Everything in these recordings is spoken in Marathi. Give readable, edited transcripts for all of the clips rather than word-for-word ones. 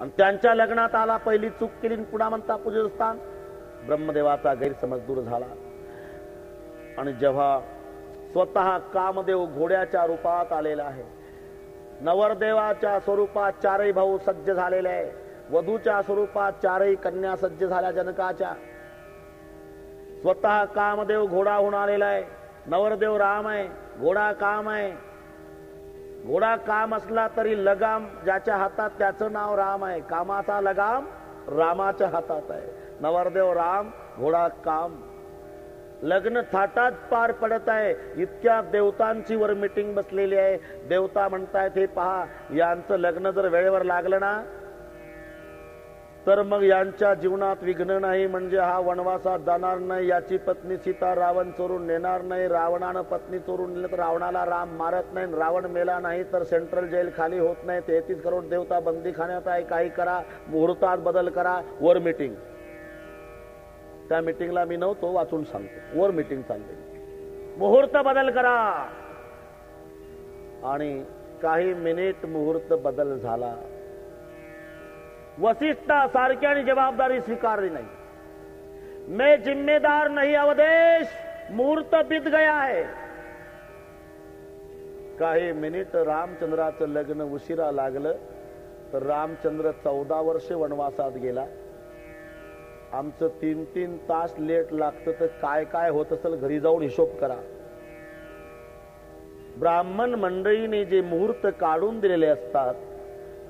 आणि त्यांच्या लग्नात आला, पहिली चूक केली, पुन्हा म्हणता पूजस्थान. ब्रह्मदेवाचा गैरसमज दूर झाला. आणि जेव्हा स्वतः कामदेव घोड्याच्या रूपात आलेला आहे, नवरदेवाच्या स्वरूपात चारही भाऊ सज्ज झालेले आहे, वधूच्या स्वरूपात चारही कन्या सज्ज झाल्या जनकाच्या. स्वतः कामदेव घोडा होऊन आलेला आहे. नवरदेव राम आहे, घोडा काम आहे. घोडा काम असला तरी लगाम ज्याच्या हातात त्याचं नाव राम आहे. कामाचा लगाम रामाच्या हातात आहे. नवरदेव राम, घोडा काम. लग्न थाटात पार पडत आहे. इतक्या देवतांची वर मीटिंग बसलेली आहे. देवता म्हणतायत, हे पहा, यांचं लग्न जर वेळेवर लागलं ना तर मग यांच्या जीवनात विघ्न नाही, म्हणजे हा वनवासात जाणार नाही, याची पत्नी सीता रावण चोरून नेणार नाही, रावणानं पत्नी चोरून नेलं तर रावणाला राम मारत नाही, रावण मेला नाही तर सेंट्रल जेल खाली होत नाही, 33 करोड देवता बंदीखान्यात आहे, काही करा, मुहूर्तात बदल करा. Were meeting. त्या मीटिंगला मी नव्हतो, वाचून सांगतो. वर मीटिंग चालली, मुहूर्त बदल करा. आणि काही मिनिट मुहूर्त बदल झाला. वसिष्ठा सारख्याने जबाबदारी स्वीकारली नाही. मैं जिम्मेदार नहीं अवधेश, मुहूर्त बीत गया है. काही मिनिट रामचंद्राचं लग्न उशिरा लागलं तर रामचंद्र 14 वर्षे वनवासात गेला. आमचं 3-3 तास लेट लागतं तर काय काय होत असेल घरी जाऊन हिशोब करा. ब्राह्मण मंडळीने जे मुहूर्त काढून दिलेले असतात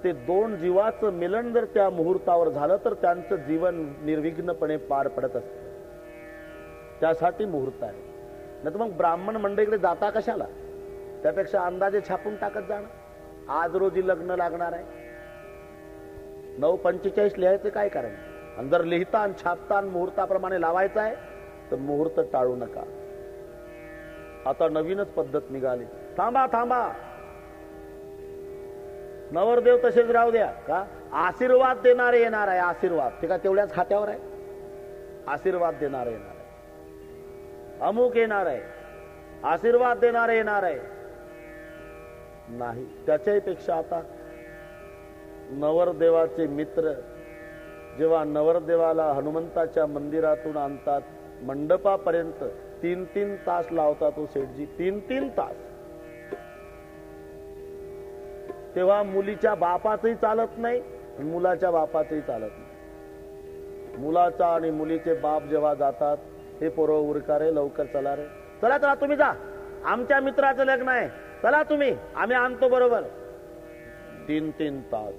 ते दोन जीवाचं मिलन जर त्या मुहूर्तावर झालं तर त्यांचं जीवन निर्विघ्नपणे पार पडत असतं. त्यासाठी मुहूर्त आहे. नाही तर मग ब्राह्मण मंडळीकडे जाता कशाला? त्यापेक्षा अंदाजे छापून टाकत जाणं. आज रोजी लग्न लागणार आहे, 9:45 लिहायचं काय कारण? आणि जर लिहिता आणि छापता आणि मुहूर्ताप्रमाणे लावायचं आहे तर मुहूर्त टाळू नका. आता नवीनच पद्धत निघाली. थांबा थांबा, नवरदेव तसेच राहू द्या का? आशीर्वाद देणारे येणार आहे. आशीर्वाद ते का तेवढ्याच खात्यावर आहे? आशीर्वाद देणारे येणार आहे, अमुक येणार आहे, आशीर्वाद देणारे येणार आहे. नाही, त्याच्याही पेक्षा आता नवरदेवाचे मित्र जेव्हा नवरदेवाला हनुमंताच्या मंदिरातून आणतात, मंडपापर्यंत 3-3 तास लावतात तो सेठजी. 3-3 तास. तेव्हा मुलीच्या बापाचंही चालत नाही, मुलाच्या बापाचंही चालत नाही. मुलाचा आणि मुलीचे बाप जेव्हा जातात, हे पोरं उरका रे, लवकर चला रे, चला चला तुम्ही जा, आमच्या मित्राचं लग्न आहे, चला तुम्ही, आम्ही आणतो बरोबर. 3-3 तास.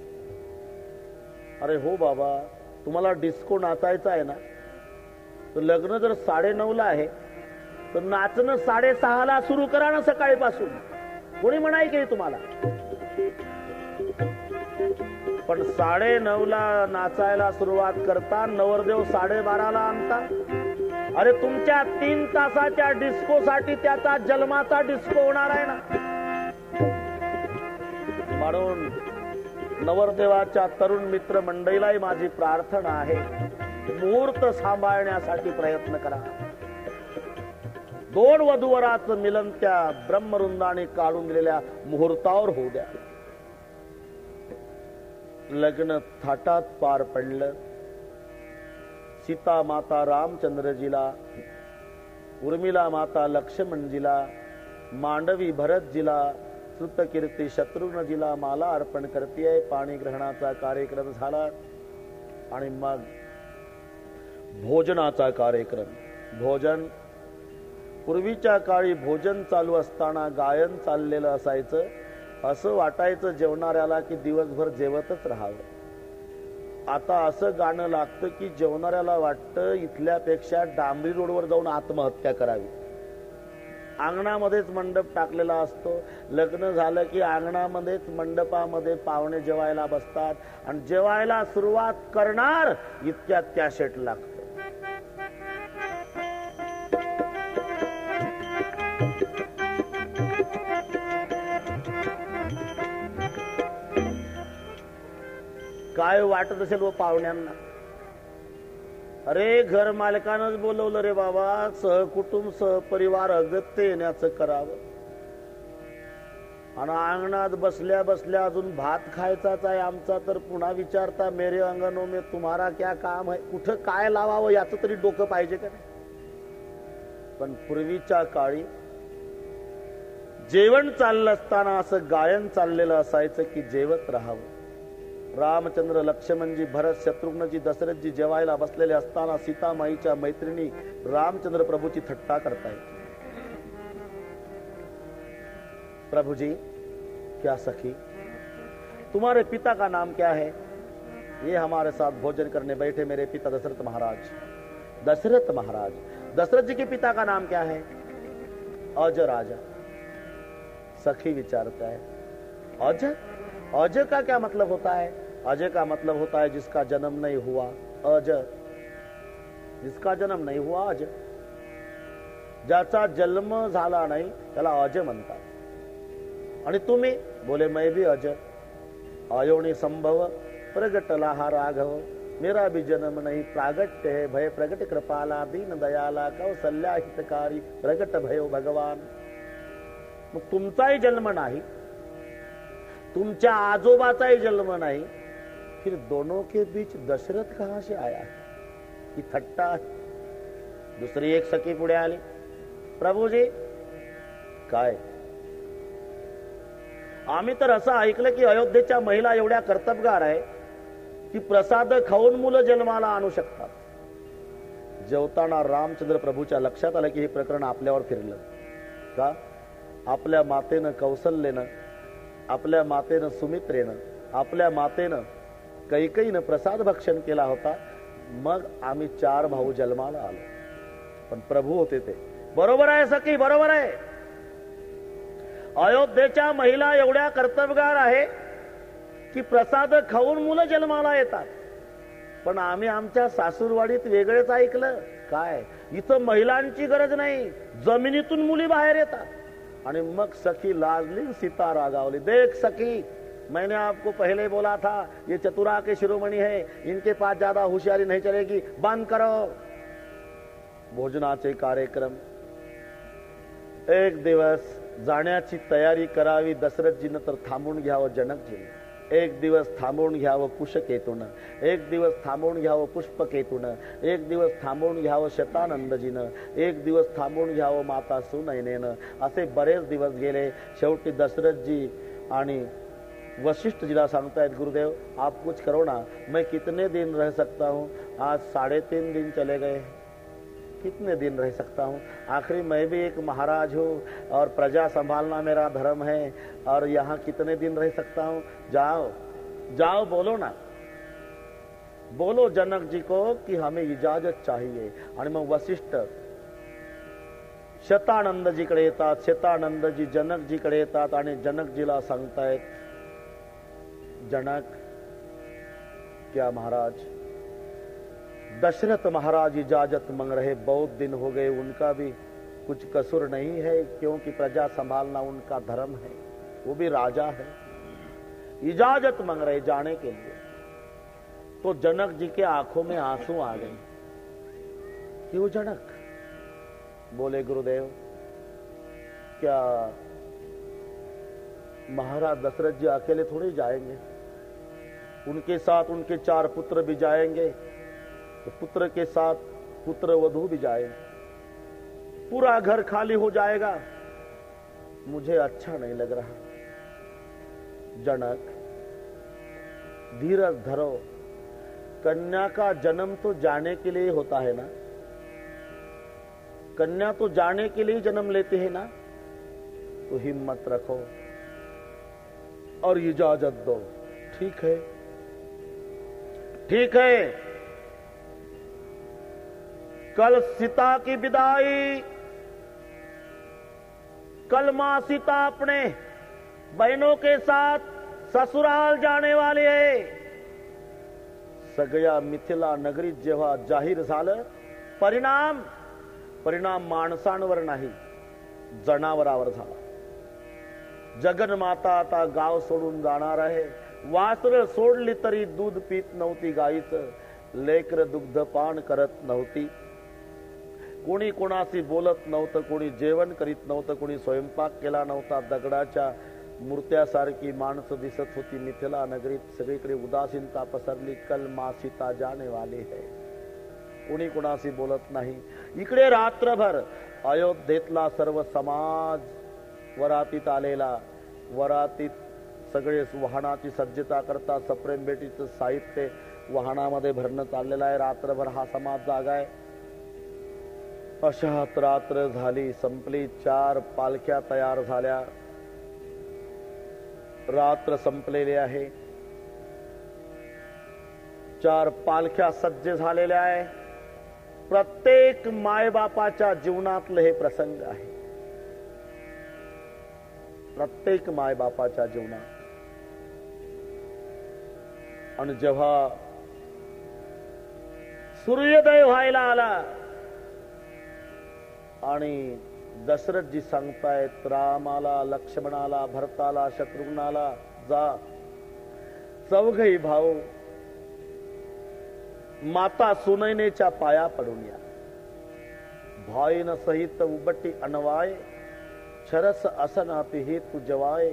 अरे हो बाबा, तुम्हाला डिस्को नाचायचं आहे ना, तर लग्न जर 9:30ला आहे तर नाचणं 6:30ला सुरू करा ना सकाळीपासून. कोणी म्हणाय की तुम्हाला? पण 9:30ला नाचायला सुरुवात करता, नवरदेव 12:30ला आणता. अरे तुमच्या 3 तासाच्या डिस्को साठी त्याचा जन्माचा डिस्को होणार आहे ना. म्हणून नवरदेवाच्या तरुण मित्र मंडळीलाही माझी प्रार्थना आहे, मुहूर्त सांभाळण्यासाठी प्रयत्न करा. 2 वधूवराचं मिलन त्या ब्रह्मवृंदाने काढून दिलेल्या मुहूर्तावर होऊ द्या. लग्न थाटात पार पडलं. सीता माता रामचंद्रजीला, उर्मिला माता लक्ष्मणजीला, मांडवी भरतजीला, श्रुतकीर्ती शत्रुघ्नजीला माला अर्पण करते. पाणी ग्रहणाचा कार्यक्रम झाला आणि मग भोजनाचा कार्यक्रम. भोजन, पूर्वीच्या काळी भोजन चालू असताना गायन चाललेलं असायचं. असं वाटायचं जेवणाऱ्याला की दिवसभर जेवतच राहावं. आता असं गाणं लागतं की जेवणाऱ्याला वाटतं इथल्यापेक्षा डांबरी रोडवर जाऊन आत्महत्या करावी. अंगणामध्येच मंडप टाकलेला असतो. लग्न झालं की अंगणामध्येच मंडपामध्ये पाहुणे जेवायला बसतात आणि जेवायला सुरुवात करणार इतक्यात कॅसेट लागतं. काय वाटत असेल व पाहुण्यांना? अरे घर मालकानंच बोलवलं रे बाबा, सहकुटुंब सहपरिवार अगत्य येण्याचं करावं. आणि अंगणात बसल्या बसल्या अजून भात खायचाच आहे आमचा, तर पुन्हा विचारता मेरे अंगणों में तुम्हारा क्या काम है. कुठं काय लावावं याचं तरी डोकं पाहिजे का नाही. पण पूर्वीच्या काळी जेवण चाललं असताना असं गायन चाललेलं असायचं की जेवत राहावं. रामचंद्र, लक्ष्मणजी, भरत, शत्रुघ्नजी, दशरथजी जेवायला बसलेले असताना सीतामाईच्या मैत्रिणी रामचंद्र प्रभूची थट्टा करतायत. प्रभु जी, क्या सखी, तुम्हारे पिता का नाम क्या है? ये हमारे साथ भोजन करने बैठे मेरे पिता दशरथ महाराज. दशरथ महाराज, दशरथ जी के पिता का नाम क्या है? अज राजा. सखी विचारता है, अज? अज का क्या मतलब होता है? अज का मतलब होता है जिसका जन्म नहीं हुआ. अज, जिसका जन्म नहीं हुआ अज. ज्याचा जन्म झाला नाही त्याला अज म्हणतात. आणि तुम्ही? बोले मैं भी अज. आयोनी संभव प्रगटला हा राघव. मेरा भी जन्म नहीं प्रागट्य है भय प्रगट कृपाला दीन दयाला कौसल्या हितकारी प्रगट भयो भगवान. मग तुमचाही जन्म नाही, तुमच्या आजोबाचाही जन्म नाही, फिर दोनों के बीच दशरथ कहां से आया? ही थट्टा. दुसरी एक सखी पुढे आली. प्रभूजी, काय? आम्ही तर असं ऐकलं की अयोध्येच्या महिला एवढ्या कर्तबगार आहे की प्रसाद खाऊन मुलं जन्माला आणू शकतात. जेवताना रामचंद्र प्रभूच्या लक्षात आलं की हे प्रकरण आपल्यावर फिरलं. का? आपल्या मातेनं कौसल्येनं, आपल्या मातेनं सुमित्रेनं, आपल्या मातेनं कैकेयीनं प्रसाद भक्षण केला होता. मग आम्ही 4 भाऊ जन्माला आलो. पण प्रभू होते ते. बरोबर आहे सखी, बरोबर आहे. अयोध्येच्या महिला एवढ्या कर्तबगार आहे की प्रसाद खाऊन मुलं जन्माला येतात. पण आम्ही आमच्या सासूरवाडीत वेगळेच ऐकलं. काय? इथं महिलांची गरज नाही, जमिनीतून मुली बाहेर येतात. आणि मग सखी लाजली, सीता रागावली. देख सखी, मैंने आपको पहले बोला था ये चतुरा के शिरोमणि है, इनके पास ज्यादा होशियारी नहीं चलेगी, बंद करो. भोजनाचे कार्यक्रम. एक दिवस जाण्याची तयारी करावी दशरथजीनं तर थांबून घ्यावं जनकजीनं. एक दिवस थांबवून घ्यावं कुशकेतून, एक दिवस थांबवून घ्यावं पुष्पकेतून, एक दिवस थांबवून घ्यावं शतानंदजीनं, एक दिवस थांबवून घ्यावं माता सुनयनेनं. असे बरेच दिवस गेले. शेवटी दशरथजी आणि वशिष्ठजीला सांगतायत, गुरुदेव आप कुछ करो ना, मैं कितने दिन रह सकता हूँ? आज 3.5 दिन चले गए, कितने दिन रह सकता हूँ? आखिरी मैं भी एक महाराज हूँ और प्रजा संभालना मेरा धर्म है, और यहाँ कितने दिन रह सकता हूँ? जाओ जाओ, बोलो ना, बोलो जनक जी को कि हमें इजाजत चाहिए. आणि मग वशिष्ठ शतानंदजीकडे येतात. शतानंदजी जनकजीकडे येतात आणि जनकजीला सांगतायत, जनक, क्या महाराज, दशरथ महाराज इजाजत मांग रहे, बहुत दिन हो गए, उनका भी कुछ कसूर नहीं है क्योंकि प्रजा संभालना उनका धर्म है, वो भी राजा है, इजाजत मांग रहे जाने के लिए. तो जनक जी के आंखों में आंसू आ गए. क्यों जनक? बोले, गुरुदेव, क्या महाराज दशरथ जी अकेले थोड़ी जाएंगे, उनके साथ उनके 4 पुत्र भी जाएंगे, तो पुत्र के साथ पुत्र वधू भी जाएंगे, पूरा घर खाली हो जाएगा, मुझे अच्छा नहीं लग रहा. जनक, धीरज धरो, कन्या का जन्म तो जाने के लिए होता है ना, कन्या तो जाने के लिए जन्म लेते हैं ना, तो हिम्मत रखो और इजाजत दो. ठीक है, ठीक है. कल सीता की विदाई, कल मां सीता अपने बहनों के साथ ससुराल जाणे वाली आहे. सगळ्या मिथिला नगरीत जेव्हा जाहीर झालं, परिणाम माणसांवर नाही, जनावरावर झाला. जगन्माता आता गाव सोडून जाणार आहे. वासरं सोडली तरी दूध पीत नव्हती गाईचं, लेकर दुग्धपान करत नव्हती, कोणी कोणाशी बोलत नव्हतं, कोणी जेवण करीत नव्हतं, कोणी स्वयंपाक केला नव्हता. दगडाच्या मूर्त्यासारखी माणसं दिसत होती मिथिला नगरीत. सगळीकडे उदासीनता पसरली. कल माँ सीता जाने वाली है. कोणी कोणाशी बोलत नाही. इकडे रात्रभर अयोध्येतला सर्व समाज वरातीत आलेला. वरातीत सगळे वाहनाची सज्जता करता सप्रेम बेटीचं साहित्य वाहनामध्ये भरणं चाललेलं आहे. रात्रभर हा समाज जागा आहे. अशात रात्र झाली, संपली. 4 पालख्या तयार झाल्या. रात्र संपलेली आहे. 4 पालख्या सज्ज झालेल्या आहे. प्रत्येक मायबापाच्या जीवनातलं हे प्रसंग आहे. प्रत्येक मायबापाच्या जीवनात. आणि जेव्हा सूर्योदय व्हायला आला आणि दशरथजी सांगतायत रामाला, लक्ष्मणाला, भरताला, शत्रुघ्नाला, जा चौघही भाऊ माता सुनैनेच्या पाया पडून या. भाईन सहित उबटी अनवाय, छरस असनाति हेतु जवाय.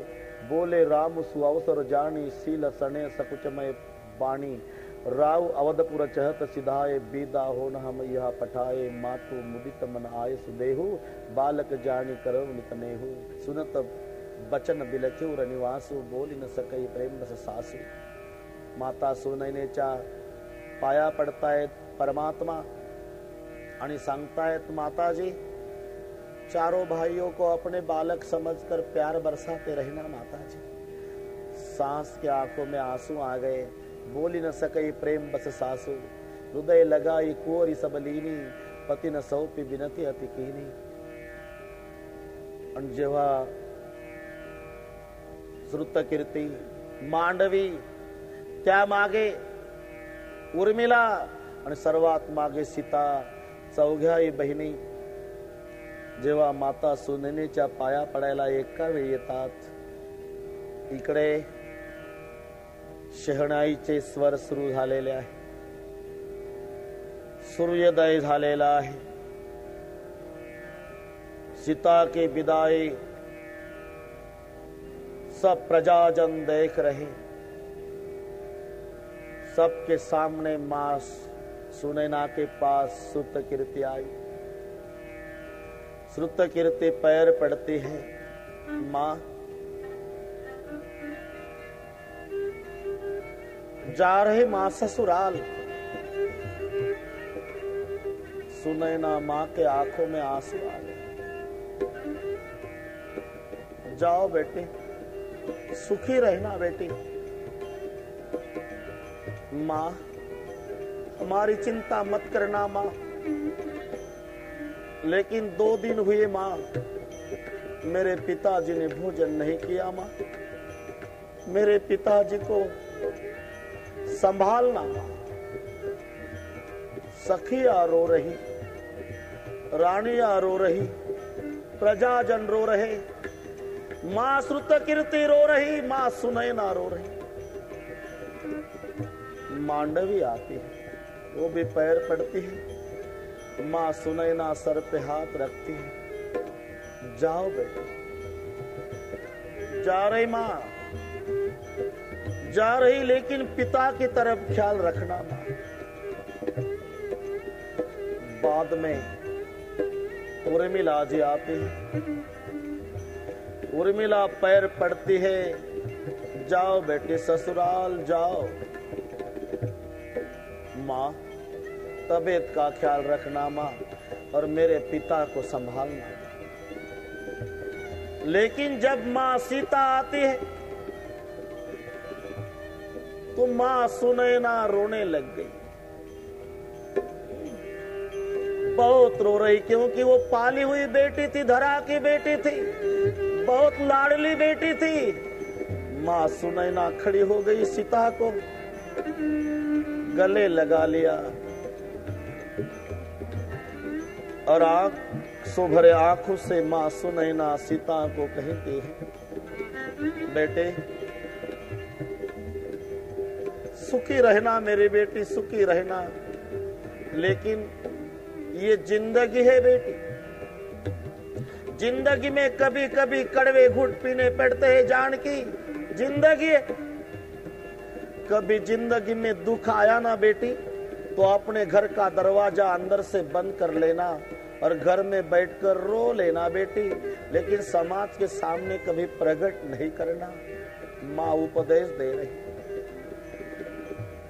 बोले राम सुअवसर जानी, सील सने सकुचमय बाणी. राव अवधपुर चहत सिधाए, बीदा हो न हम यह पठाए. मातु मुदित मन आय सुदेहु, बालक जानी करो नितनेहु. सुनत बचन बिलचूर निवासु, बोली न सकई प्रेम रस सासु. माता सुनैनेच्या पाया पडतायत परमात्मा आणि सांगतायत माताजी चारों भाइयों को अपने बालक समझकर प्यार बरसाते रहना माताजी. सांस के आंखों में आंसू आ गए. बोली न सकई प्रेम बस सासू, हृदय लगाई कुंवरी सबलीनी. पति न सौंपी बिनती अति कीनी. आणि जेव्हा श्रुतकीर्ती, मांडवी, त्या मागे उर्मिला आणि सर्वात मागे सीता, चौघ्याही बहिणी जेव्हा माता सुनैनेच्या पाया पडायला एका वेळी येतात. इकडे शहनाईचे स्वर सुरू झालेले आहे. सूर्योदय झालेला आहे. सीता के विदाई सब प्रजाजन देख रहे. सबके सामने मां सुनैना के पास श्रुतकीर्ति आई. श्रुतकीर्ति पैर पड़ती है. मां जा रहे मां ससुराल. सुनैना मां के आंखों में आंसू आ गए. जाओ बेटी, सुखी रहना बेटी. मां हमारी चिंता मत करना मां. लेकिन 2 दिन हुए मां, मेरे पिताजी ने भोजन नहीं किया मां. मेरे पिताजी को संभालना मां. सखिया रो रही, रानिया रो रही, प्रजाजन रो रहे. मां श्रुतकीर्ति रो रही, मां सुनैना रो रही. मांडवी आती है, वो भी पैर पड़ती है. मां सुनैना सर पे हाथ रखती है. जाओ बेटे. जा रही मां, जा रही, लेकिन पिता की तरफ ख्याल रखना मां. बाद में उर्मिला जी आती है. उर्मिला पैर पड़ती है. जाओ बेटे ससुराल जाओ. मां तबीयत का ख्याल रखना मां, और मेरे पिता को संभालना. लेकिन जब मां सीता आती है तो मां सुनैना रोने लग गई. बहुत रो रही, क्योंकि वो पाली हुई बेटी थी, धरा की बेटी थी, बहुत लाडली बेटी थी. मां सुनैना खड़ी हो गई, सीता को गले लगा लिया और आंख भरे आंखों से मां सुनैना सीता को कहती है, बेटे सुखी रहना मेरी बेटी, सुखी रहना. लेकिन ये जिंदगी है बेटी, जिंदगी में कभी कभी कड़वे घुट पीने पड़ते हैं, जान की जिंदगी है। कभी जिंदगी में दुख आया ना बेटी, तो अपने घर का दरवाजा अंदर से बंद कर लेना और घर में बैठकर रो लेना बेटी, लेकिन समाज के सामने कभी प्रकट नहीं करना। माँ उपदेश दे रही।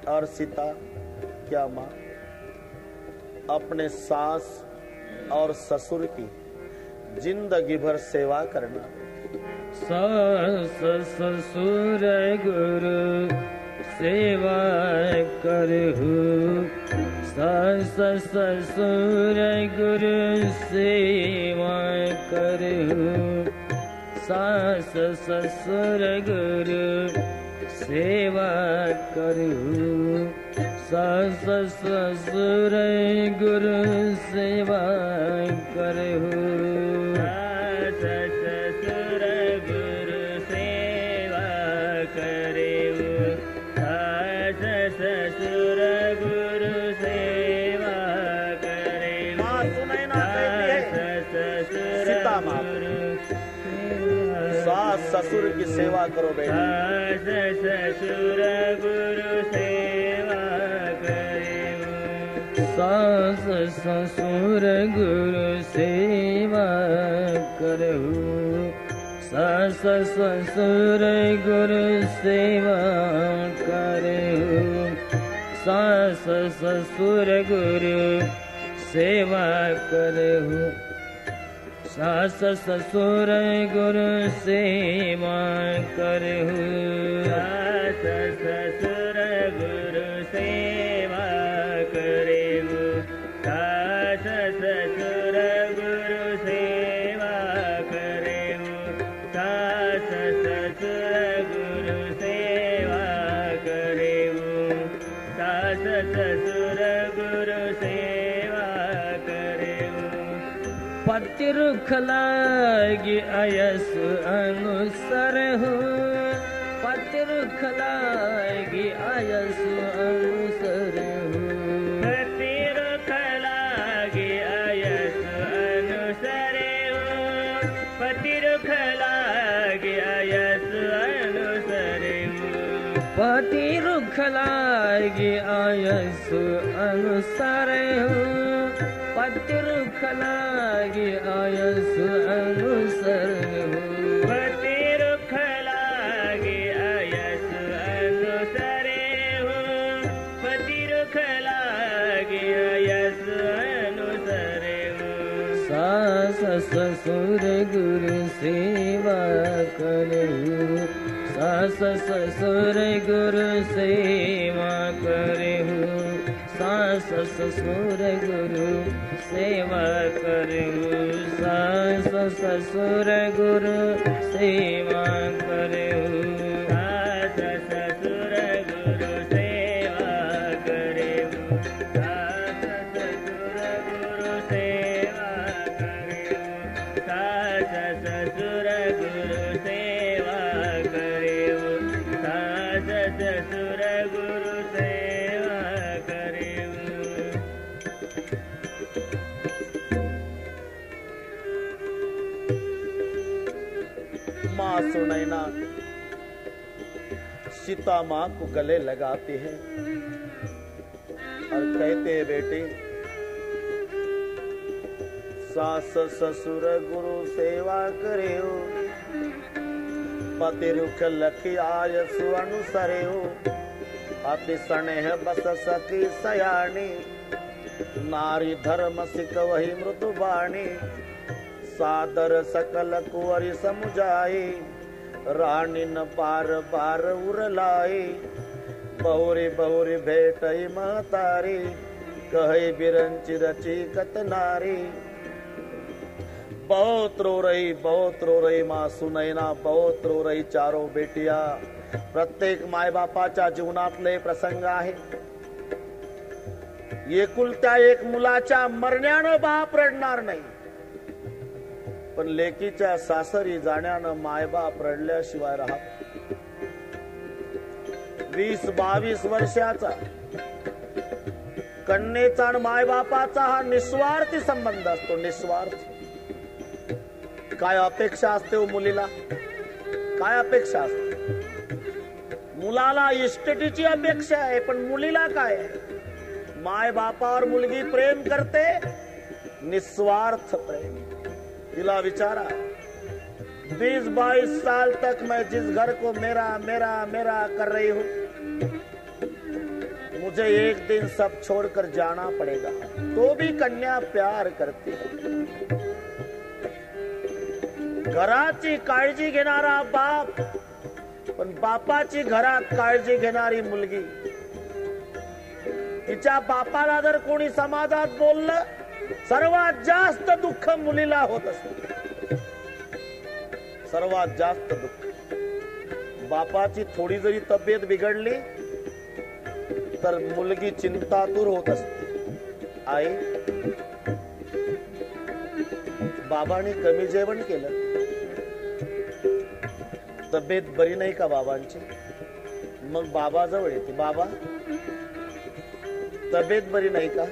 और सीता क्या माँ अपने सास और ससुर की जिंदगी भर सेवा करना। सास ससुर गुरु सेवा करहु, सास ससुर गुरु सेवा करहु, सास ससुर गुरु सेवा करहु, सास ससुर गुरु सेवा करहु, सास ससुर गुरु सेवा करहु, सास ससुर गुरु सेवा करहु। माँ सुने ना सीता माँ, सास ससुर की सेवा करो बेटा। सास ससुर गुरु सेवा करहु, सास ससुर गुरु सेवा करहु, सास ससुर गुरु सेवा करहु, सास ससुर गुरु सेवा करहु, सास ससुर गुरु सेवा करहु, सास ससुर गुरु सेवा करहु, सास ससुर गुरु सेवा करहु, सास ससुर गुरु सेवा करहु, सास ससुर गुरु सेवा करहु। पति रुख लागी अयस अनुसर हो, पति रुख लागी अयस अनुसर हो, पति रुख लागी अयस अनुसर हो, पति रुख लागी अयस अनुसर हो, पति रुख लागी अयस अनुसर हो, पति रुख लागी अयस अनुसर हो, पति रुख लागी अयस अनुसर हो, पति रुख लागी अयस अनुसर हो, सास ससुर गुरु सेवा करहु, सास ससुर गुरु सेवा करहु, सास ससुर गुरु सेवा करहु, सास ससुर गुरु सेवा करहु, सास ससुर गुरु सेवा करहु, सास ससुर गुरु सेवा करहु, सास ससुर गुरु सेवा करहु, सास ससुर गुरु सेवा करहु। माँ सुनैना सीता माँ को गले लगाती है और कहते हैं बेटे, सास ससुर गुरु सेवा करे हो, पति रुख लखी आयस अनुसरे हो, अति स्नेह बस सखी सयानी, नारी धर्म सिख वही मृदु बाणी, सादर सकल कुंवरी समुझाई, रानी न बार बार उरलाई, बहुरी बहुरी भेटई महतारी, कहे बिरंची रची कत नारी। बहुत रो रही माँ सुनैना, बहुत रो रही चारों बेटिया। प्रत्येक माय बापाच्या जीवनातले प्रसंग आहे। एकुलत्या एक मुलाच्या मरण्यानं बाप रडणार नाही, पण लेकीच्या सासरी जाण्यानं मायबाप रडल्याशिवाय राहत। 20-22 वर्षाचा कन्येचा आणि मायबापाचा हा निस्वार्थी संबंध असतो, निस्वार्थ। काय अपेक्षा असते हो मुलीला? काय अपेक्षा असते? मुलाला इस्टेटीची अपेक्षा आहे, पण मुलीला काय? माय बापावर मुलगी प्रेम करते, निस्वार्थ प्रेम. तिला विचारा, 20-22 साल तक मैं जिस घर को मेरा मेरा मेरा कर रही हूं, मुझे एक दिन सब छोड़कर जाना पड़ेगा. तो भी कन्या प्यार करती है. घराची काळजी घेणारा बाप, पण बापाची घरात काळजी घेणारी मुलगी. तिच्या बापाला जर कोणी समाजात बोललं, सर्वात जास्त दुःख मुलीला होत असते. सर्वात जास्त दुःख. बापाची थोडी जरी तब्येत बिघडली तर मुलगी चिंतातूर होत असते. आई, बाबांनी कमी जेवण केलं, तब्येत बरी नाही का बाबांची? मग बाबा जवळ येते, बाबा तब्येत बरी नाही का?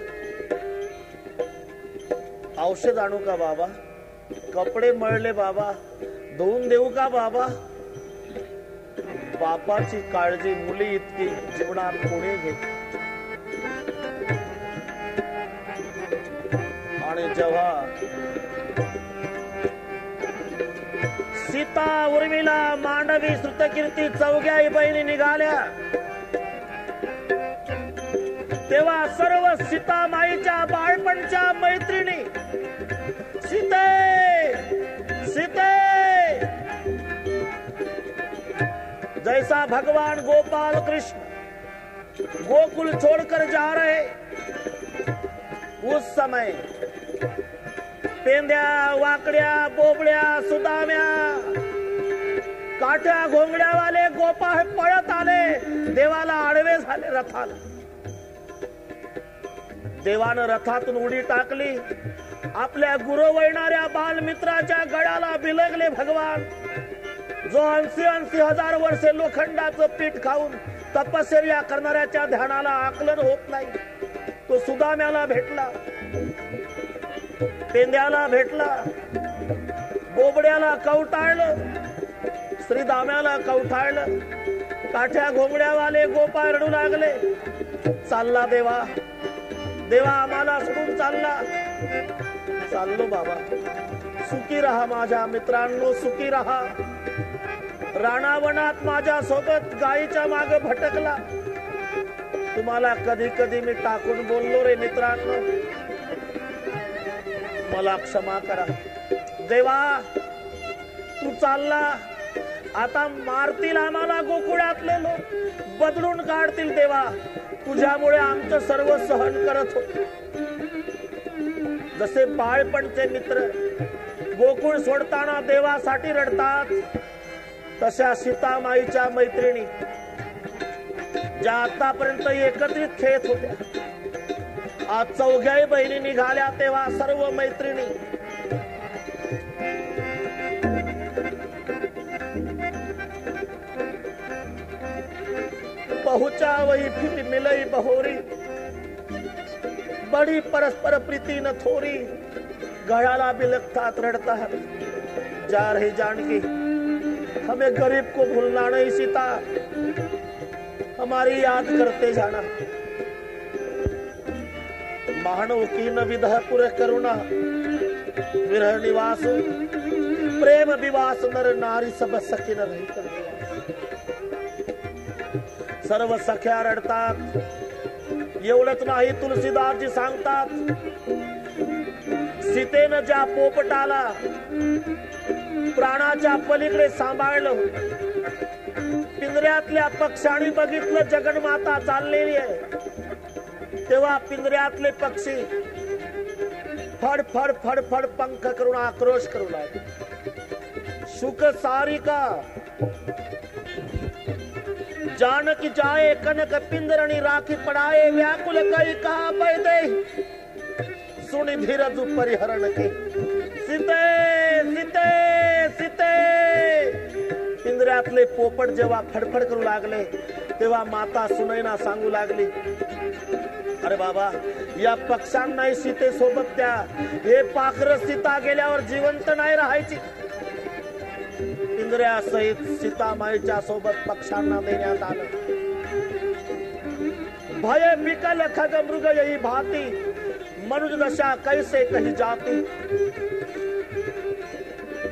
औषध आणू का बाबा? कपडे मळले बाबा, धुवून देऊ का बाबा? बापाची काळजी मुली इतकी जीवनात कोणी घेत? आणि जेव्हा सीता, उर्मिला, मांडवी, श्रुतकीर्ती चौघ्याही बहिणी निघाल्या, तेव्हा सर्व सीतामाईच्या बाळपणच्या मैत्रिणी, सीते सीते, जैसा भगवान गोपाल कृष्ण गोकुल छोड़कर जा रहे, उस समय पेंद्या, वाकड्या, बोबड्या, सुदाम्या, काठ्या घोंगड्या वाले गोपाळ पळत आले, देवाला आडवे झाले रथाला. देवानं रथातून उडी टाकली, आपल्या गुरवळणाऱ्या बालमित्राच्या गळ्याला बिलगले भगवान. जो 80 हजार वर्षे लोखंडाचं पीठ खाऊन तपश्चर्या करणाऱ्याच्या ध्यानाला आकलन होत नाही, तो सुदाम्याला भेटला, पेंद्याला भेटला, बोबड्याला कवटाळलं, श्रीदाम्याला कवटाळलं, काठ्या घोंगड्यावाले गोपाळ रडू लागले. चालला देवा, देवा आम्हाला सोडून चालला. चाललो बाबा, सुखी राहा माझ्या मित्रांनो, सुखी राहा. राणावनात माझ्या सोबत गायीच्या मागे भटकला, तुम्हाला कधी कधी मी टाकून बोललो रे मित्रांनो, मला क्षमा करा. देवा तू चालला, आता मारतील आम्हाला गोकुळातले लोक, बदलून काढतील. देवा तुझ्यामुळे आमचं सर्व सहन करत होत. जसे बाळपणचे मित्र गोकुळ सोडताना देवासाठी रडतात, तशा सीतामाईच्या मैत्रिणी ज्या आतापर्यंत एकत्रित खेळत होत्या, आज चौघ्याही बहिणी निघाल्या, तेव्हा सर्व मैत्रिणी पहुंचा वही फिर मिलई बहोरी, बड़ी परस्पर प्रीति न थोरी. गळ्याला बिलखतात, रडतात. जा रही जानकी, हमें गरीब को भूलना नहीं सीता, हमारी याद करते जाना. मानव की न विदह पुर करुणा, विरह निवास प्रेम विवास, नर नारी सब सखी न रही. सर्व सख्या रडतात. एवढंच नाही, तुलसीदासजी सांगतात, सीतेनं ज्या पोपटाला प्राणाच्या पलीकडे सांभाळलं, पिंजऱ्यातल्या पक्ष्यांनी बघितलं जगन्माता चाललेली आहे, तेव्हा पिंजऱ्यातले पक्षी फड फड फड फड पंख करून आक्रोश करू लागले. शुक सारिका जानकी जाए, कनक पिंजरणी राखी पड़ाए, व्याकुल कई कहा बैदे, सुनि धीरज परिहरण के. सीते सीते सीते. पिंजऱ्यातले पोपट जेव्हा फडफड करू लागले, तेव्हा माता सुनैना सांगू लागली, अरे बाबा, या पक्ष्यांनाही सीतेसोबत द्या. हे पाखरं सीता गेल्यावर जिवंत नाही राहायची. इंद्रियासहित सीतामाईच्या सोबत पक्ष्यांना देण्यात आलं. भय विकल खग मृग यही भाती, मनुज दशा कैसे कही जाती.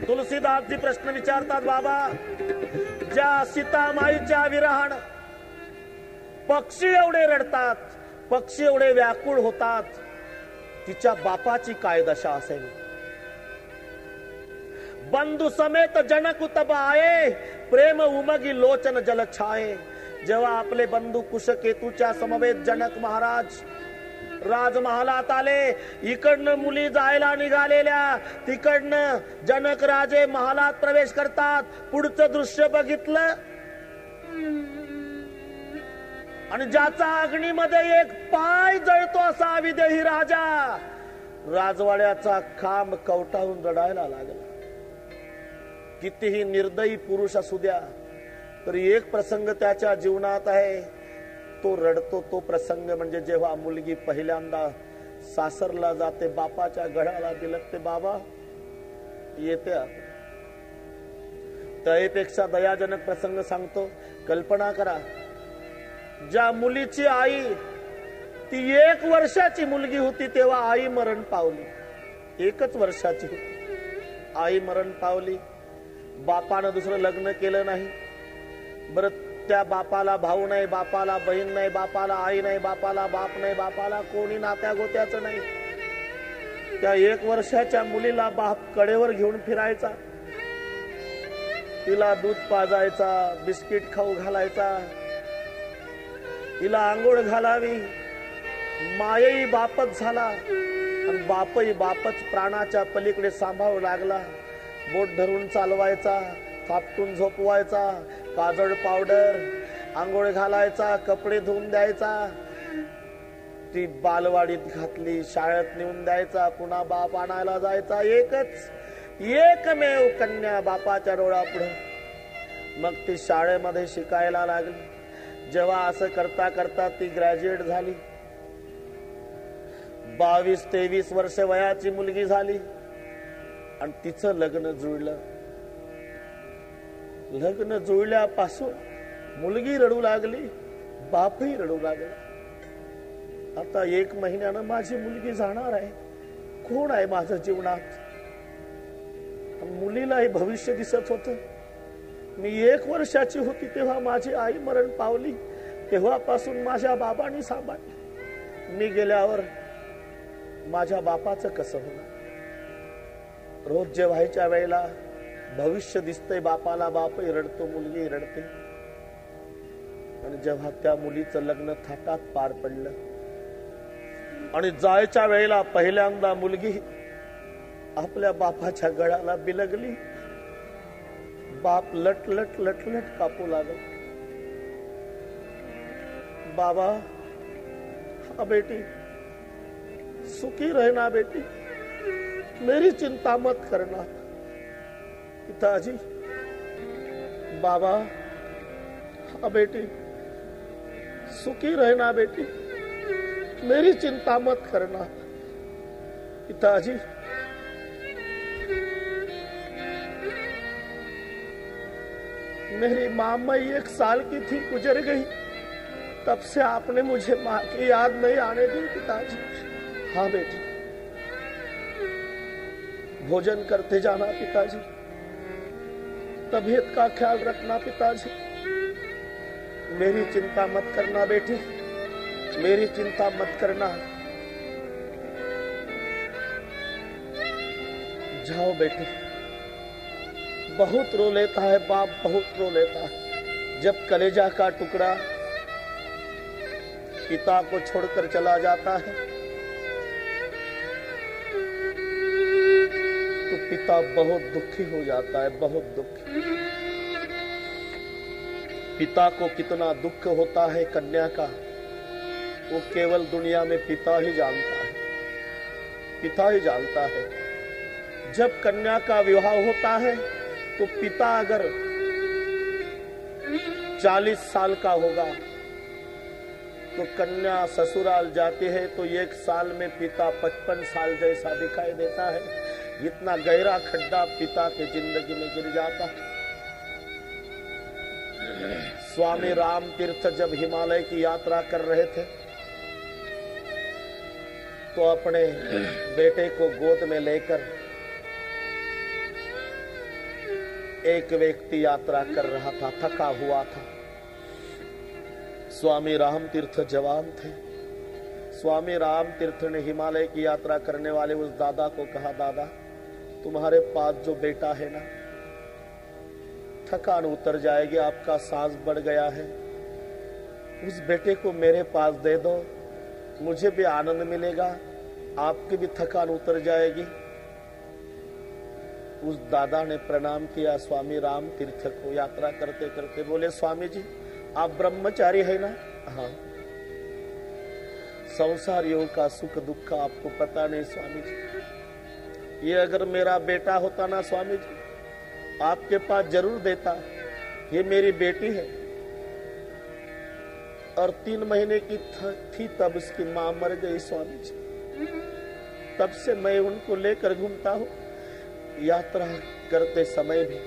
तुलसीदासजी प्रश्न विचारतात, बाबा, ज्या सीतामाईच्या विरहाण पक्षी एवढे रडतात, पक्षी एवढे व्याकुळ होतात, तिच्या बापाची काय दशा असेल. बंधू समेत जनक तब आये, प्रेम उमगी लोचन जल छाये. जेव्हा आपले बंधू कुशकेतूच्या समवेत जनक महाराज राजमहालात आले, इकडनं मुली जायला निघालेल्या, तिकडनं जनक राजे महालात प्रवेश करतात. पुढचं दृश्य बघितलं आणि ज्याचा अग्नीमध्ये एक पाय जळतो असा विदेही राजा राजवाड्याचा खांब कवटाळून रडायला लागला. कितीही निर्दयी पुरुष असू द्या, तरी एक प्रसंग त्याच्या जीवनात आहे, तो रडतो. तो प्रसंग म्हणजे जेव्हा मुलगी पहिल्यांदा सासरला जाते, बापाच्या गळ्याला बिलगते, बाबा येते. त्यापेक्षा दयाजनक प्रसंग सांगतो. कल्पना करा, ज्या मुलीची आई ती 1 वर्षाची मुलगी होती तेव्हा आई मरण पावली. 1च वर्षाची होती, आई मरण पावली. बापानं दुसरं लग्न केलं नाही. बरं, त्या बापाला भाऊ नाही, बापाला बहीण नाही, बापाला आई नाही, बापाला बाप नाही, बापाला कोणी नात्या गोत्याचं नाही. त्या 1 वर्षाच्या मुलीला बाप कडेवर घेऊन फिरायचा, तिला दूध पाजायचा, बिस्किट खाऊ घालायचा, तिला आंघोळ घालावी. मायही बापच झाला आणि बापही बापच. प्राणाच्या पलीकडे सांभाळू लागला. बोट धरून चालवायचा, थापटून झोपवायचा, काजळ पावडर, आंघोळ घालायचा, कपडे धुवून द्यायचा. ती बालवाडीत घातली, शाळेत नेऊन द्यायचा, पुन्हा बाप आणायला जायचा. एकमेव कन्या बापाच्या डोळ्यापुढे. मग ती शाळेमध्ये शिकायला लागली. जेव्हा असं करता करता ती ग्रॅज्युएट झाली, 22-23 वर्ष वयाची मुलगी झाली आणि तिचं लग्न जुळलं. लग्न जुळल्यापासून मुलगी रडू लागली, बापही रडू लागला. आता 1 महिन्यानं माझी मुलगी जाणार आहे, कोण आहे माझ्या जीवनात. मुलीलाही भविष्य दिसत होतं. मी 1 वर्षाची होती तेव्हा माझी आई मरण पावली. तेव्हापासून माझ्या बाबांनी सांभाळली. मी गेल्यावर माझ्या बापाचं कसं होणार. रोज जेवायच्या वेळेला भविष्य दिसतंय बापाला, बापही रडतो, मुलगी रडते. आणि जेव्हा त्या मुलीचं लग्न थाटात पार पडलं आणि जायच्या वेळेला पहिल्यांदा मुलगी आपल्या बापाच्या गळ्याला बिलगली, बाप लटलट लटलट कापू लागला. बाबा, हाँ बेटी, सुखी रहना बेटी, मेरी चिंता मत करना. पिताजी, बाबा, हाँ बेटी, सुखी रहना बेटी, मेरी चिंता मत करना. पिताजी, मेरी माँ मई 1 साल की थी, गुजर गई. तब से आपने मुझे माँ की याद नहीं आने दी. पिताजी, हाँ बेटी, भोजन करते जाना पिताजी, तबीयत का ख्याल रखना पिताजी. मेरी चिंता मत करना बेटी, मेरी चिंता मत करना. जाओ बेटी. बहुत रो लेता है बाप, बहुत रो लेता है. जब कलेजा का टुकड़ा पिता को छोड़कर चला जाता है तो पिता बहुत दुखी हो जाता है, बहुत दुखी. पिता को कितना दुख होता है कन्या का, वो केवल दुनिया में पिता ही जानता है, पिता ही जानता है. जब कन्या का विवाह होता है तो पिता अगर 40 साल का होगा तो कन्या ससुराल जाती है तो 1 साल में पिता 55 साल जैसा दिखाई देता है। इतना गहरा खड्डा पिता के जिंदगी में गिर जाता है। स्वामी राम तीर्थ जब हिमालय की यात्रा कर रहे थे तो अपने बेटे को गोद में लेकर एक व्यक्ति यात्रा कर रहा था, थका हुआ था। स्वामी राम तीर्थ जवान थे। स्वामी राम तीर्थ ने हिमालय की यात्रा करने वाले उस दादा को कहा, दादा तुम्हारे पास जो बेटा है ना, थकान उतर जाएगी, आपका सांस बढ़ गया है, उस बेटे को मेरे पास दे दो, मुझे भी आनंद मिलेगा, आपकी भी थकान उतर जाएगी। उस दादा ने प्रणाम किया स्वामी राम तीर्थ को। यात्रा करते करते बोले, स्वामी जी आप ब्रह्मचारी है ना? हाँ। संसारियों का सुख दुख आपको पता नहीं स्वामी जी। ये अगर मेरा बेटा होता ना स्वामी जी, आपके पास जरूर देता। ये मेरी बेटी है और 3 महीने की थी तब उसकी मां मर गई स्वामी जी। तब से मैं उनको लेकर घूमता हूं, यात्रा करते समय भी।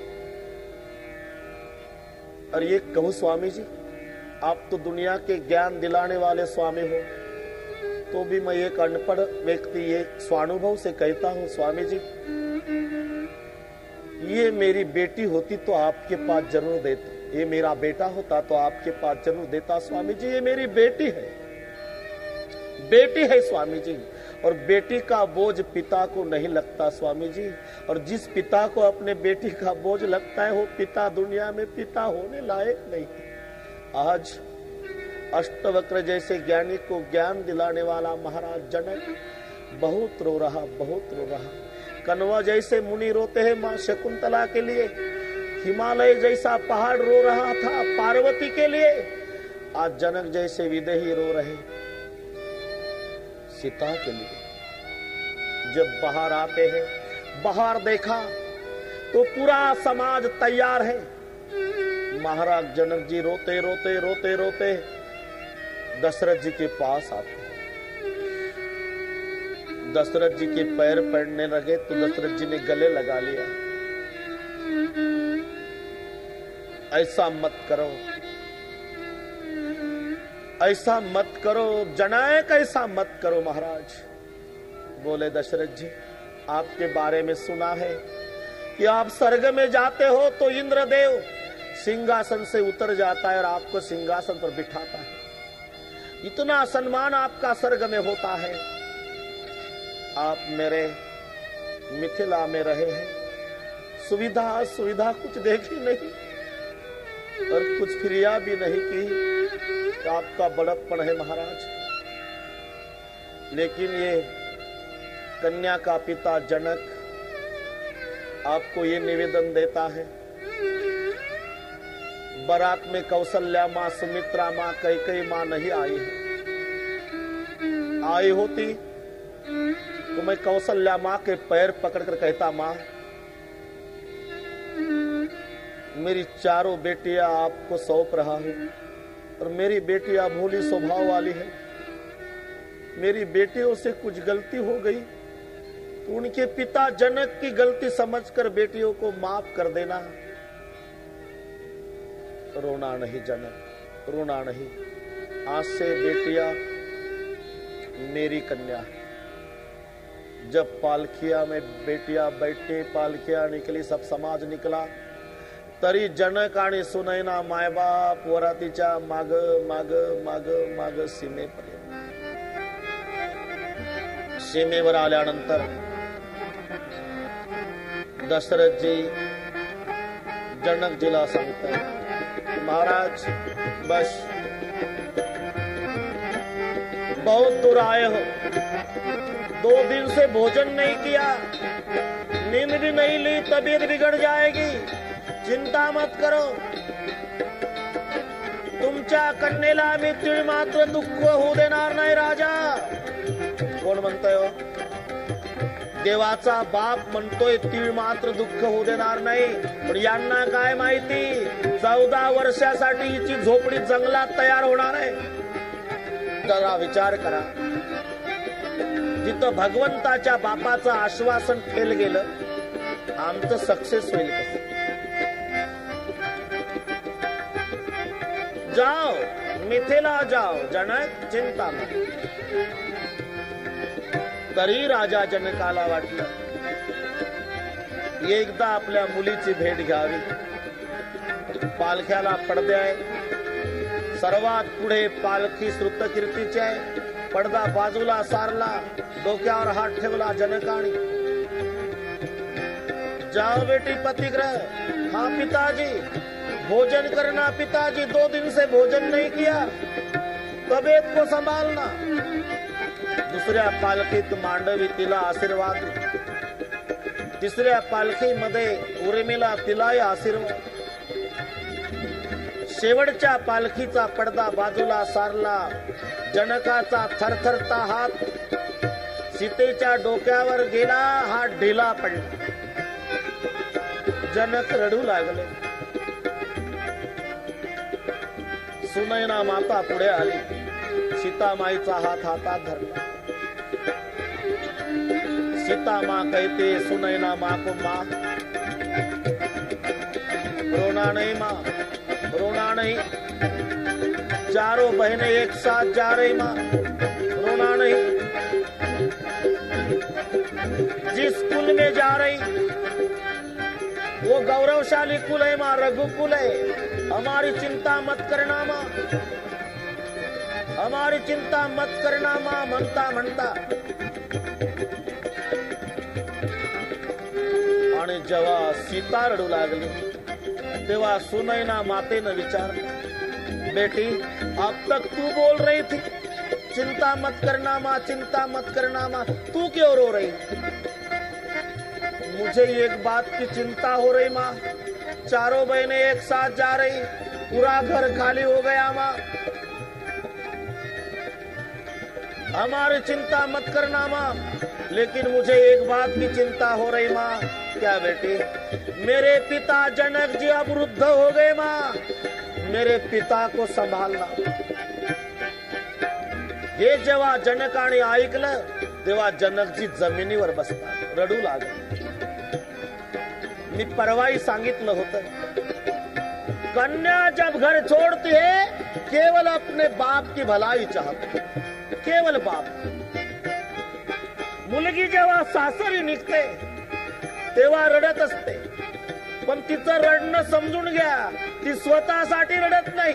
और ये कहूं स्वामी जी, आप तो दुनिया के ज्ञान दिलाने वाले स्वामी हो, तो भी मैं एक अनपढ़ व्यक्ति ये स्वानुभव से कहता हूं स्वामी जी, ये मेरी बेटी होती तो आपके पास जरूर देता। ये मेरा बेटा होता तो आपके पास जरूर देता स्वामी जी। ये मेरी बेटी है, बेटी है स्वामी जी। और बेटी का बोझ पिता को नहीं लगता स्वामी जी। और जिस पिता को अपने बेटी का बोझ लगता है वो पिता दुनिया में पिता होने लायक नहीं। आज अष्टवक्र जैसे ज्ञानी को ज्ञान दिलाने वाला महाराज जनक बहुत रो रहा, बहुत रो रहा। कनवा जैसे मुनि रोते हैं मां शकुंतला के लिए, हिमालय जैसा पहाड़ रो रहा था पार्वती के लिए, आज जनक जैसे विदेही रो रहे सीता के लिए। जब बाहर आते हैं, बाहर देखा तो पूरा समाज तैयार है। महाराज जनक जी रोते रोते रोते रोते दशरथ जी के पास आते हैं। दशरथ जी के पैर पड़ने लगे तो दशरथ जी ने गले लगा लिया, ऐसा मत करो, ऐसा मत करो जनक, ऐसा मत करो महाराज। बोले दशरथ जी आपके बारे में सुना है कि आप स्वर्ग में जाते हो तो इंद्रदेव सिंहासन से उतर जाता है और आपको सिंहासन पर बिठाता है। इतना सम्मान आपका स्वर्ग में होता है। आप मेरे मिथिला में रहे हैं, सुविधा सुविधा कुछ देखी नहीं और कुछ क्रिया भी नहीं की, तो आपका बड़प्पन है महाराज। लेकिन ये कन्या का पिता जनक आपको ये निवेदन देता है, बारात में कौशल्या माँ, सुमित्रा माँ, कैकेयी माँ नहीं आई है। आई होती तो मैं कौशल्या माँ के पैर पकड़कर कहता, माँ मेरी चारों बेटियां आपको सौंप रहा हूं और मेरी बेटियां भोली स्वभाव वाली है, मेरी बेटियों से कुछ गलती हो गई तो उनके पिता जनक की गलती समझकर बेटियों को माफ कर देना। रोना नहीं जनक, रोना नहीं। आज से बेटियां मेरी कन्या है। जब पालखिया में बेटियां बैठे, पालखिया निकली, सब समाज निकला, तरी जनक आणि सुनैना मायबाप वरातीच्या माग माग माग माग सीमेपर्यंत। सीमेवर आल्यानंतर दशरथ जी जनकजीला सांगतात, महाराज बस बहुत दूर आए हो, 2 दिन से भोजन नहीं किया, नींद भी नहीं ली, तबीयत बिगड़ जाएगी, चिंता मत करो, तुमच्या कन्येला मी तीळ मात्र दुःख होऊ देणार नाही राजा। कोण म्हणतंय हो? देवाचा बाप म्हणतोय तीळ मात्र दुःख होऊ देणार नाही. पण यांना काय माहिती 14 वर्षासाठी हिची झोपडी जंगलात तयार होणार आहे. जरा विचार करा, जिथं भगवंताच्या बापाचं आश्वासन फेल गेलं, आमचं सक्सेस होईल कसं? जाओ मिथिला जाओ जनक चिंता मत. तरी राजा जनकाला वाटलं एकदा आपल्या मुलीची भेट घ्यावी. पालख्याला पडदे आहे, सर्वात पुढे पालखी श्रुतकीर्तीची आहे. पडदा बाजूला सारला, डोक्यावर हात ठेवला जनकाने. जाओ बेटी पतिग्रह. हाँ पिताजी, भोजन करना पिताजी, 2 दिन से भोजन नहीं किया, तबीयत को संभालना. दुसऱ्या पालखीत मांडवी तिला आशीर्वाद. तिसऱ्या पालखीमध्ये उर्मिला तिलाही आशीर्वाद. शेवटच्या पालखीचा पडदा बाजूला सारला. जनकाचा थरथरता हात सीतेच्या डोक्यावर गेला. हात ढिला पडला. जनक रडू लागले. सुनैना माता पुढे आली. सीतामाईचा हात हातात धरला. सीता माँ कहते सुनैना माँ को माँ, रोना नहीं माँ, रोना नहीं. चारों बहनें एक साथ जा रही माँ, रोना नहीं. जिस कुल में जा रही वो गौरवशाली कुल है माँ, रघुकुल है. हमारी चिंता मत करना माँ, हमारी चिंता मत करना माँ म्हणता म्हणता. आणि जेव्हा सीता रडू लागली तेव्हा सुनैना मातेनं विचारलं, बेटी अब तक तू बोल रही थी चिंता मत करना माँ, चिंता मत करना माँ, तू क्यों रो रही? मुझे एक बात की चिंता हो रही माँ, चारों बहनें एक साथ जा रही, पूरा घर खाली हो गया माँ. हमारी चिंता मत करना माँ, लेकिन मुझे एक बात की चिंता हो रही माँ. क्या बेटी? मेरे पिता जनक जी अब वृद्ध हो गए माँ, मेरे पिता को संभालना. हे जेव्हा जनकाने ऐकलं तेव्हा जनकजी जमिनीवर बसतात, रडू लागले. मी परवाही सांगितलं होतं, कन्या जब घर छोड़ती है केवल अपने बाप की भलाई चाहते, केवल बाप. मुलगी जेव्हा सासरी निघते तेव्हा रडत असते, पण तिचं रडणं समजून घ्या, ती स्वतःसाठी रडत नाही.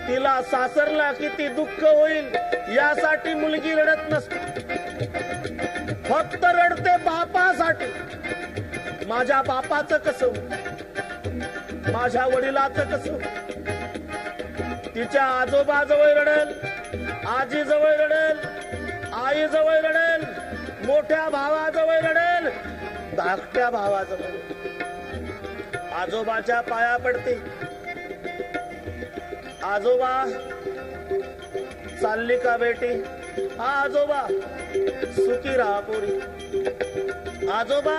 तिला सासरला किती दुःख होईल यासाठी मुलगी रडत नसते, फक्त रडते बापासाठी. माझ्या बापाचं कसं, माझ्या वडिलाचं कसं. तिच्या आजोबाजवळ रडेल, आजीजवळ रडेल, आईजवळ रडेल, मोठ्या भावाजवळ रडेल, धाकट्या भावाजवळ. आजोबाच्या पाया पडते, आजोबा चालली का बेटी? हा आजोबा, सुखी राहा पोरी. आजोबा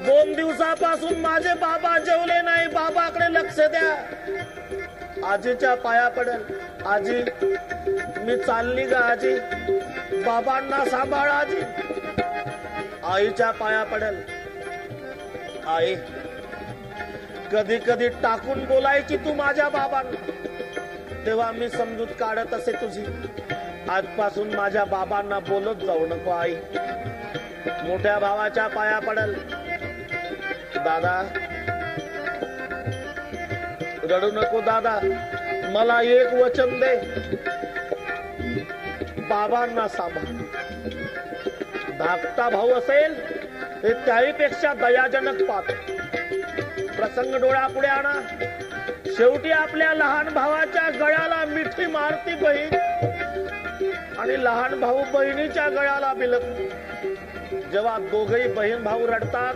2 दिवसापासून माझे बाबा जेवले नाही, बाबाकडे लक्ष द्या. आजीच्या पाया पडेल, आजी मी चालली का आजी, बाबांना सांभाळ आजी. आईच्या पाया पडेल, आई कधी कधी टाकून बोलायची तू माझ्या बाबांना, तेव्हा मी समजूत काढत असे तुझी. आजपासून माझ्या बाबांना बोलत जाऊ नको आई. मोठ्या भावाच्या पाया पडेल, दादा रडू नको दादा, मला एक वचन दे, बाबांना सांभाळ. धाकटा भाऊ असेल ते त्याहीपेक्षा दयाजनक पाहतो. प्रसंग डोळ्यापुढे आणा. शेवटी आपल्या लहान भावाच्या गळ्याला मिठी मारती बहीण आणि लहान भाऊ बहिणीच्या गळ्याला बिलकतो. जेव्हा दोघही बहीण भाऊ रडतात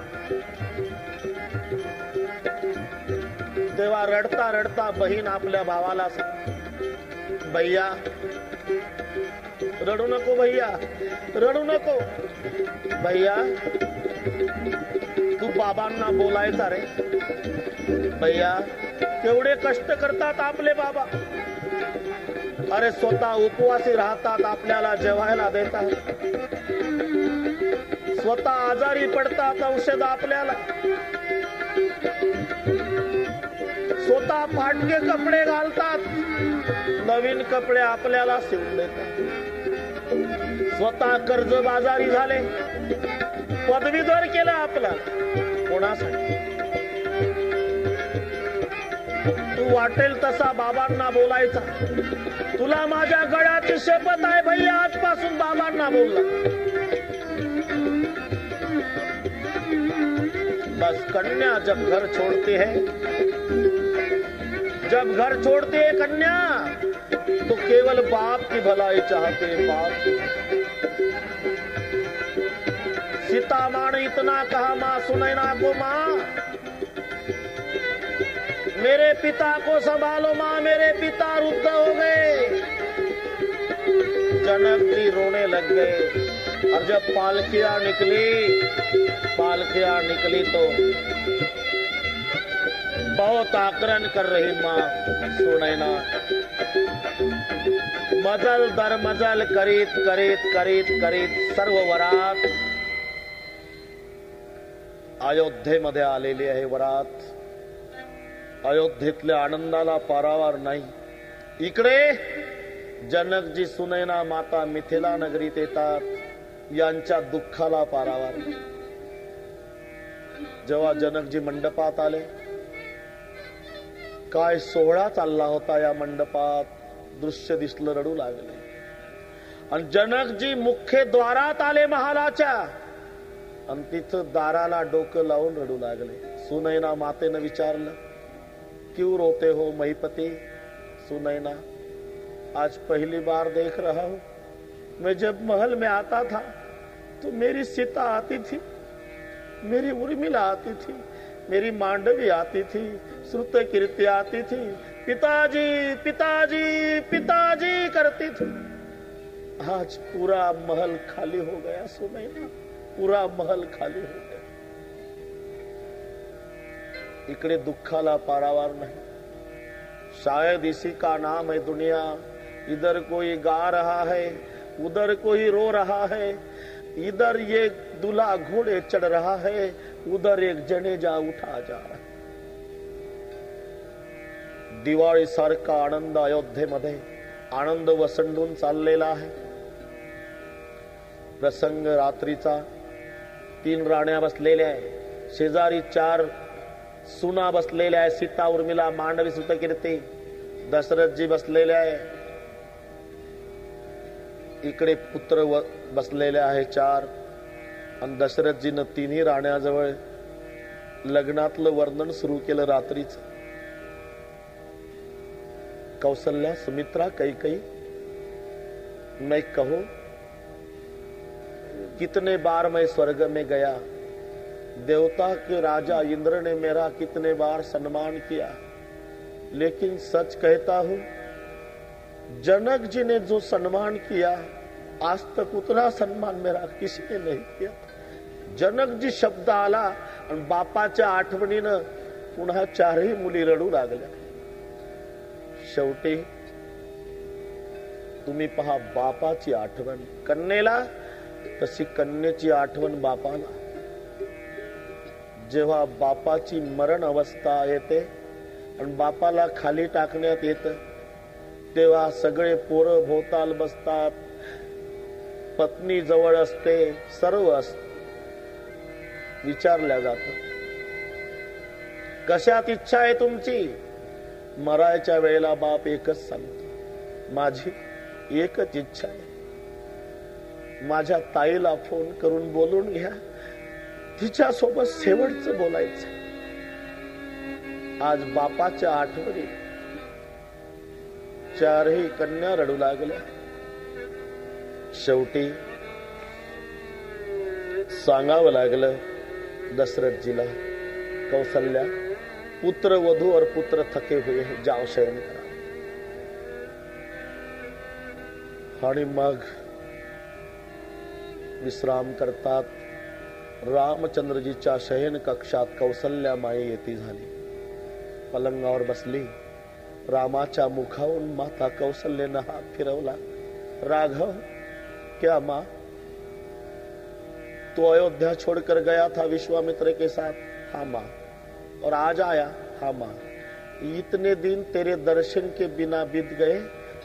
तेव्हा रडता रडता बहीण आपल्या भावाला, भैया रडू नको भैया, रडू नको भैया. तू बाबांना बोलायचा रे भैया. केवढे कष्ट करतात आपले बाबा. अरे स्वतः उपवासी राहतात, आपल्याला जेवायला देतात. स्वतः आजारी पडतात, औषध आपल्याला. स्वतः फाटके कपडे घालतात, नवीन कपडे आपल्याला शिवून देतात. स्वतः कर्जबाजारी झाले, पदवीधर केलं आपला. कोणासाठी? तू वाटेल तसा बाबांना बोलायचा. तुला माझ्या गळ्याची शपथ आहे भैया, आजपासून बाबांना बोलला. बस कन्या जब घर छोड़ती है, जब घर छोड़ती है कन्या, तो केवल बाप की भलाई चाहते हैं. बाप. सीता माँ ने इतना कहा, माँ सुनैना को, माँ मेरे पिता को संभालो, माँ मेरे पिता वृद्ध हो गए. जनक जी रोने लग गए. और जब पालकियां निकली तो बहुत आकरण कर रही माँ सुनैना. मजल दर मजल करीत सर्व वरात अयोध्येमध्ये आलेली आहे. वरात अयोध्येतल्या आनंदाला पारावार नाही. इकडे जनकजी सुनैना माता मिथिला नगरीत येतात, यांच्या दुःखाला पारावार नाही. जेव्हा जनकजी मंडपात आले, काय सोहळा चालला होता या मंडपात. दृश्य दिसलं, रडू लागले. आणि जनकजी मुख्य द्वारात आले महालाच्या, आणि तिथं दाराला डोकं लावून रडू लागले. सुनैना मातेनं विचारलं, क्यों रोते हो महिपति? सुनैना, आज पहली बार देख रहा हूं. मैं जब महल में आता था तो मेरी सीता आती थी, मेरी उर्मिला आती थी, मेरी मांडवी आती थी, श्रुत कीर्ति आती थी, पिताजी पिताजी पिताजी करती थी. आज पूरा महल खाली हो गया सुनैना, पूरा महल खाली हो गया. इकडे दुःखाला पारावार नहीं. शायद इसी का नाम है दुनिया. इधर कोई गा रहा है, उधर कोई रो रहा है. इधर ये दूल्हा घोड़े चढ़ रहा है, उधर एक जनेजा उठा जा रहा है. दिवाळी सारखा आनंद अयोध्येमध्ये आनंद वसंडून चाललेला आहे. प्रसंग रात्रीचा. 3 राण्या बसलेल्या आहे, शेजारी 4 सुना बसलेल्या आहे. सीता उर्मिला मांडवी श्रुतकीर्ती. दशरथजी बसलेले आहे. इकडे पुत्र बसलेले आहे 4. आणि दशरथजीनं 3 राण्याजवळ लग्नातलं वर्णन सुरू केलं रात्रीच. कौशल्या, सुमित्रा, कैकेयी, मैं कहूं कितने बार मैं स्वर्ग में गया, देवता के राजा इंद्र ने मेरा कितने बार सम्मान किया, लेकिन सच कहता हूं जनक जी ने जो सम्मान किया आज तक उतना सम्मान मेरा किसी ने नहीं किया. जनक जी शब्द आला आणि बापाच्या आठवणीनं पुन्हा 4ही मुली रडू लागल्या. शेवटी तुम्ही पहा, बापाची आठवण कन्येला, तशी कन्येची आठवण बापाला. जेव्हा बापाची मरण अवस्था येते आणि बापाला खाली टाकण्यात येतं, तेव्हा सगळे पोरं भोवताल बसतात, पत्नी जवळ असते, सर्व असते. विचारल्या जातं, कशात इच्छा आहे तुमची? मरायच्या वेळेला बाप एकच सांगतो, माझी एकच इच्छा आहे, माझ्या ताईला फोन करून बोलून घ्या, तिच्यासोबत शेवटचं बोलायचं. आज बापाच्या आठवणी 4ही कन्या रडू लागल्या. शेवटी सांगावं लागलं दशरथजीला, कौशल्या, पुत्र वधू और पुत्र थके हुए हैं, जाओ शयन करा. आणि मग विश्राम करतात. रामचंद्रजीच्या शयन कक्षात कौसल्या माई येती झाली. पलंगावर बसली. रामाच्या मुखावरून माता कौसल्याने हात फिरवला. राघव, क्या माँ? तो अयोध्या छोड़कर गया था विश्वामित्र के साथ. हाँ माँ. और आज आया. हाँ माँ. इतने दिन तेरे दर्शन के बिना बीत गए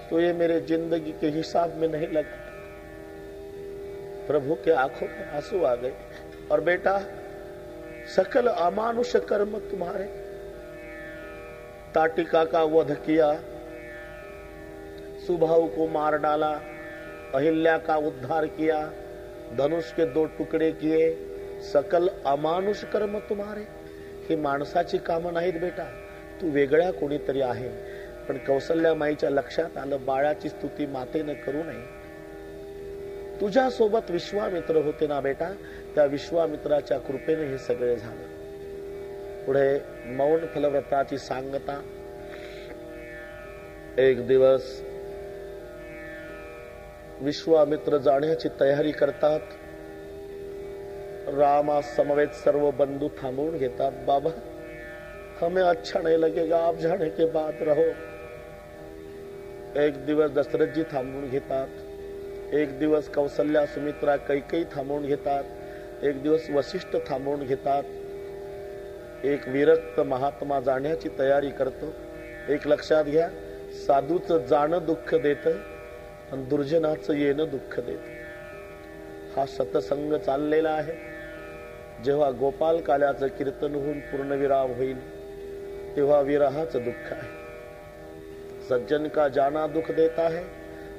तो ये मेरे जिंदगी के हिसाब में नहीं लगा. प्रभु के आंखों में आंसू आ गए. और बेटा, सकल अमानुष कर्म तुम्हारे. ताटिका का वध किया, सुबाहु को मार डाला, अहिल्या का उद्धार किया, धनुष के 2 टुकड़े किए. सकल अमानुष कर्म तुम्हारे. ही माणसाची कामं नाहीत बेटा, तू वेगळ्या कोणीतरी आहे. पण कौसल्या माईच्या लक्षात आलं, बाळाची स्तुती मातेने करू नये. तुझ्या सोबत विश्वामित्र होते ना बेटा, त्या विश्वामित्राच्या कृपेने हे सगळे झालं. पुढे मौन फलव्रताची सांगता. एक दिवस विश्वामित्र जाण्याची तयारी करतात. रामा समवेत सर्व बंधू थांबवून घेतात. बाबा, हमें अच्छा नहीं लगेगा, आप जाने के बाद रहो. एक दिवस दशरथजी थांबवून घेतात. एक दिवस कौसल्या, सुमित्रा, कैकेयी थांबवून घेतात. एक दिवस वसिष्ठ थांबवून घेतात. एक विरक्त महात्मा जाण्याची तयारी करतो. एक लक्षात घ्या, साधूचं जाणं दुःख देतं आणि दुर्जनाचं येणं दुःख देतं. हा सतसंग चाललेला आहे. जेव्हा गोपाल काल्याचं कीर्तन होऊन पूर्णविराम होईल तेव्हा विरहाचं दुःख आहे. सज्जन का जाना दुख देता है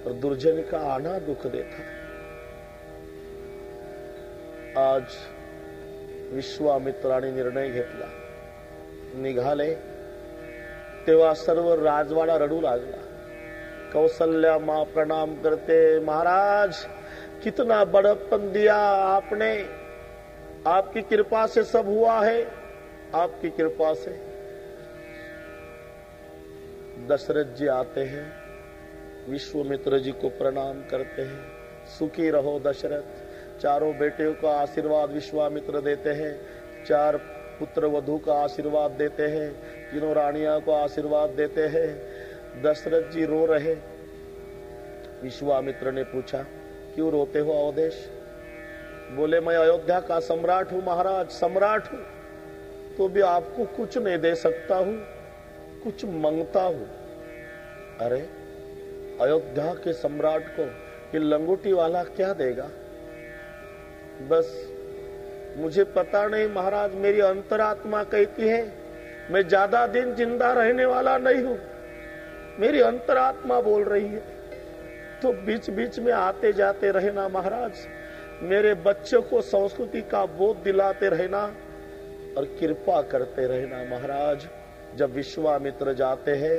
और दुर्जन का आना दुख देता है. आज विश्वामित्राने निर्णय घेतला. निघाले तेव्हा सर्व राजवाडा रडू लागला. कौसल्या माँ प्रणाम करते. महाराज, कितना बड़प्पन दिया आपने, आपकी कृपा से सब हुआ है, आपकी कृपा से. दशरथ जी आते हैं, विश्वामित्र जी को प्रणाम करते हैं. सुखी रहो दशरथ. चारों बेटियों का आशीर्वाद विश्वामित्र देते हैं. 4 पुत्र वधू का आशीर्वाद देते हैं. 3 रानियों को आशीर्वाद देते हैं. दशरथ जी रो रहे. विश्वामित्र ने पूछा, क्यों रोते हो अवधेश? बोले, मैं अयोध्या का सम्राट हूं महाराज, सम्राट हूं, तो भी आपको कुछ नहीं दे सकता हूं, कुछ मांगता हूं. अरे, अयोध्या के सम्राट को ये लंगोटी वाला क्या देगा? बस मुझे पता नहीं महाराज, मेरी अंतरात्मा कहती है मैं ज्यादा दिन जिंदा रहने वाला नहीं हूं. मेरी अंतरात्मा बोल रही है. तो बीच बीच में आते जाते रहना महाराज. मेरे बच्चों को संस्कृति का बोध दिलाते रहना और कृपा करते रहना महाराज. जब विश्वामित्र जाते हैं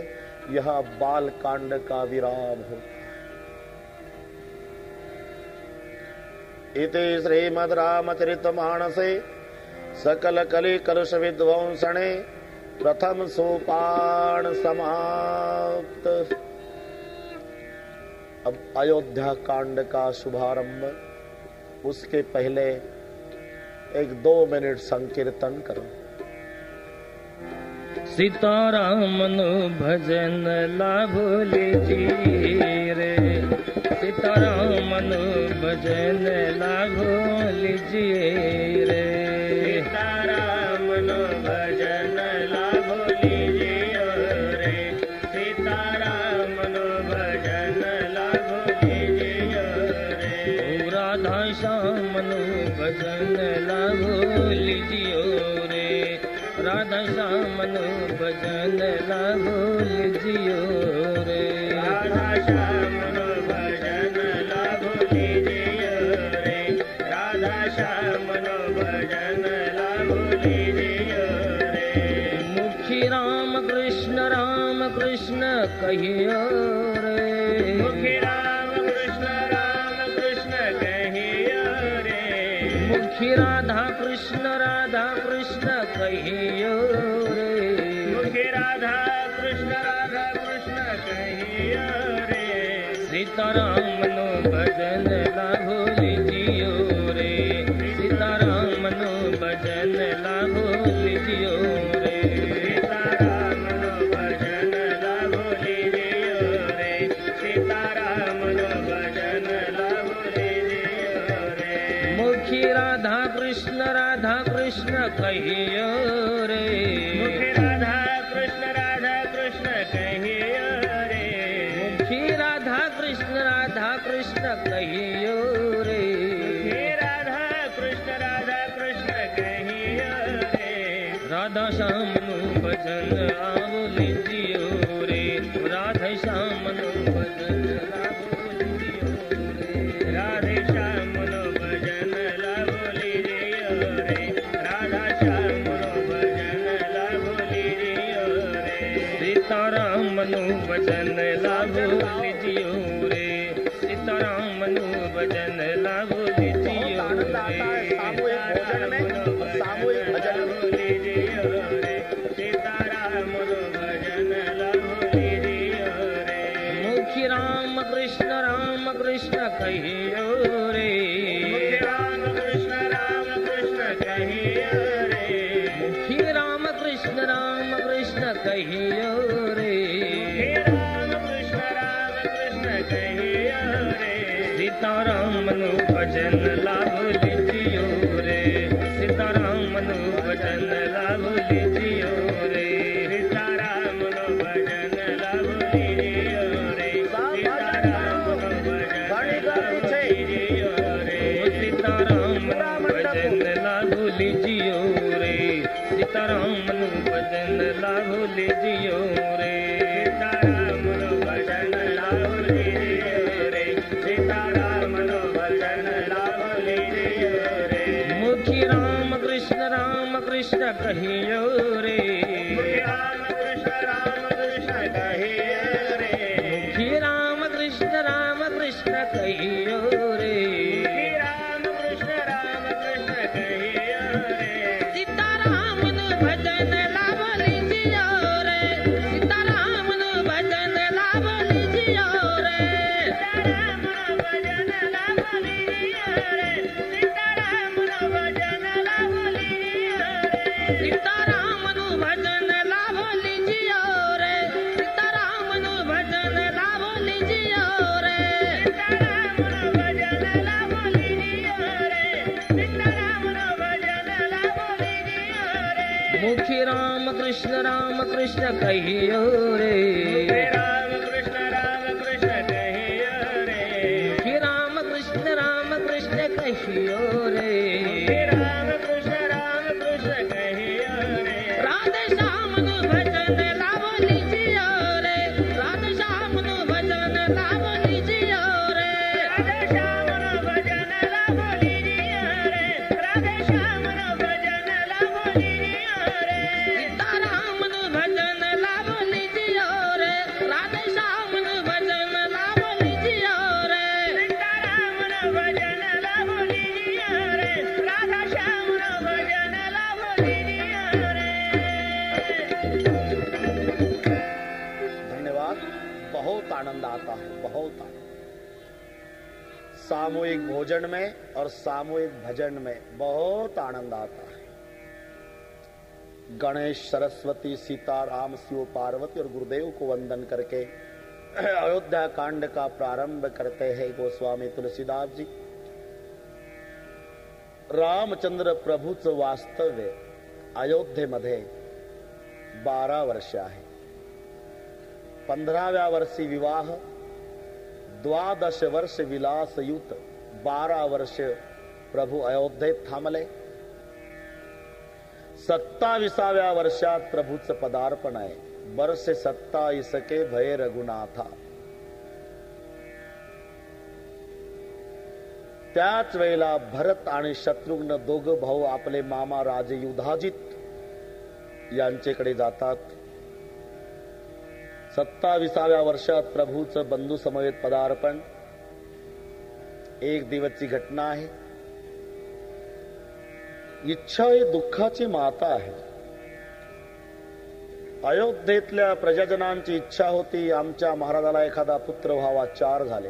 यहाँ बाल कांड का विराम होता. इति श्रीमद् रामचरितमानसे सकल कलि कलुष विध्वंसने प्रथम सोपान समाप्त. अब अयोध्या कांड का शुभारंभ. उसके पहले 1-2 मिनट संकीर्तन करो. सीतारामन भजन लाभो लीजिए रे. सीतारामन भजन लाभो लीजिए रे. सीतारामन भजन लाभो लीजिए रे. सीतारामन भजन लाभो लीजिए रे. राधा श्यामन भजन लाभो लीजिए रे. राधा श्यामन भजन लाभो लीजिए रे. राधा श्यामन भजन लाभो लीजिए रे. राधा श्यामन भजन लाभो लीजिए रे. मुखी राम कृष्ण कहियो रे. मुखी राम कृष्ण कहियो रे. मुखी राधा कृष्ण कहियो रे. मुखी राधा कृष्ण कहियो रे. सीताराम नो भजन लाभो लीजियो कहियो रे। मुखी राधा कृष्ण कहियो रे। मुखी राधा कृष्ण कहियो रे। मुखी राधा कृष्ण कहियो रे। राधा श्याम नु भजन आवो लीजियो रे। राधा श्याम नु भजन आवो लीजियो रे। राधे श्याम नु भजन लावो लीजियो रे। राधा श्याम नु भजन लावो लीजियो रे। सीताराम नु भजन लावो लीजियो रे। सीताराम नु भजन लावो लीजियो रे। सामूहिक भजन लीजियो रे। सीताराम नु भजन लावो लीजियो रे। मुखी राम कृष्ण कहियो रे। मुखी राम कृष्ण कहियो रे। मुखी राम कृष्ण कहियो रे। मुखी राम कृष्ण कहियो रे। सीताराम नु भजन लावो लीजियो रे। सीताराम नु भजन लावो लीजियो रे। सीताराम नु भजन लावो लीजियो रे। सीताराम नु भजन लावो लीजियो रे। सीताराम नु भजन लावो लीजियो रे। सीताराम नु भजन लावो लीजियो रे। सीताराम नु भजन लावो लीजियो रे। सीताराम नु भजन लावो लीजियो रे। मुखी राम कृष्ण कहियो रे। मुखी राम कृष्ण कहियो रे। मुखी राम कृष्ण कहियो रे। मुखी राम कृष्ण कहियो रे। सीताराम नु भजन लावो लीजियो रे। सीताराम नु भजन लावो लीजियो रे। सीताराम नु भजन लावो लीजियो रे। सीताराम नु भजन लावो लीजियो रे। सीताराम नु भजन लावो लीजियो रे। सीताराम नु भजन लावो लीजियो रे। सीताराम नु भजन लावो लीजियो रे। सीताराम नु भजन लावो लीजियो रे। मुखी राम कृष्ण कहियो रे। मुखी राम कृष्ण कहियो रे। मुखी राम कृष्ण कहियो रे। मुखी राम कृष्ण कहियो रे। राधे श्याम नु भजन लावो लीजियो रे। राधे श्याम नु भजन लावो लीजियो रे। राधे श्याम नु भजन लावो लीजियो रे। राधे श्याम नु भजन लावो लीजियो रे। सीताराम नु भजन लावो लीजियो रे। राधे श्याम नु भजन लावो लीजियो रे। सीताराम नु भजन लावो लीजियो रे। राधा श्याम नु भजन लावो लीजियो रे। धन्यवाद। बहुत आनंद आता है, बहुत आनंद। सामूहिक भोजन में और सामूहिक भजन में बहुत आनंद आता है। गणेश, सरस्वती, सीताराम, शिव पार्वती और गुरुदेव को वंदन करके अयोध्या कांड का प्रारंभ करते हैं गोस्वामी तुलसीदास जी। रामचंद्र प्रभूचं वास्तव्य अयोध्येमध्ये 12 वर्ष आहे। 15व्या वर्षी विवाह, 12 वर्ष विलासयुत, 12 वर्ष प्रभू अयोध्येत थांबले। 27व्या वर्षात प्रभूचं पदार्पण आहे। वर्ष 27 के भय रघुनाथा। त्याच वेळेला भरत आणि शत्रुघ्न दोघं भाऊ आपले मामा राजे युधाजित यांचेकडे जातात। 27व्या वर्षात प्रभूचं बंधू समवेत पदार्पण। एक दिवसची घटना आहे। इच्छा ही दुःखाची माता आहे। अयोध्येतल्या प्रजाजनांची इच्छा होती आमच्या महाराजाला एखादा पुत्र व्हावा, 4 झाले।